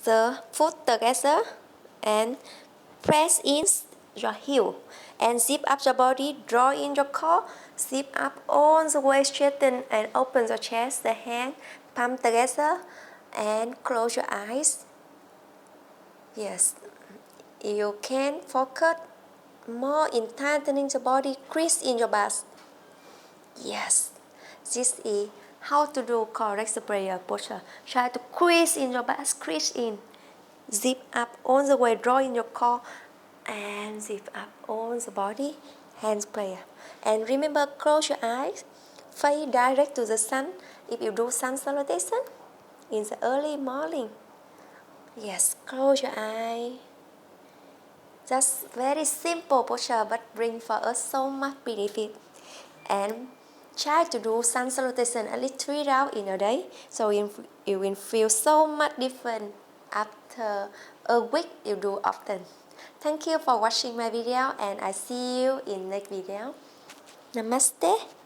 the foot together and press in your heel and zip up your body, draw in your core, zip up all the way, straighten and open your chest, the hand palm together and close your eyes. Yes, you can focus more in tightening the body, crease in your back. Yes, this is how to do correct prayer posture. Try to crease in your back, crease in. Zip up all the way, draw in your core and zip up all the body, hands prayer. And remember, close your eyes, face direct to the sun if you do sun salutation in the early morning. Yes, close your eye. Just very simple posture but bring for us so much benefit. And try to do sun salutation at least 3 rounds in a day, so you will feel so much different after a week you do often. Thank you for watching my video and I see you in next video. Namaste.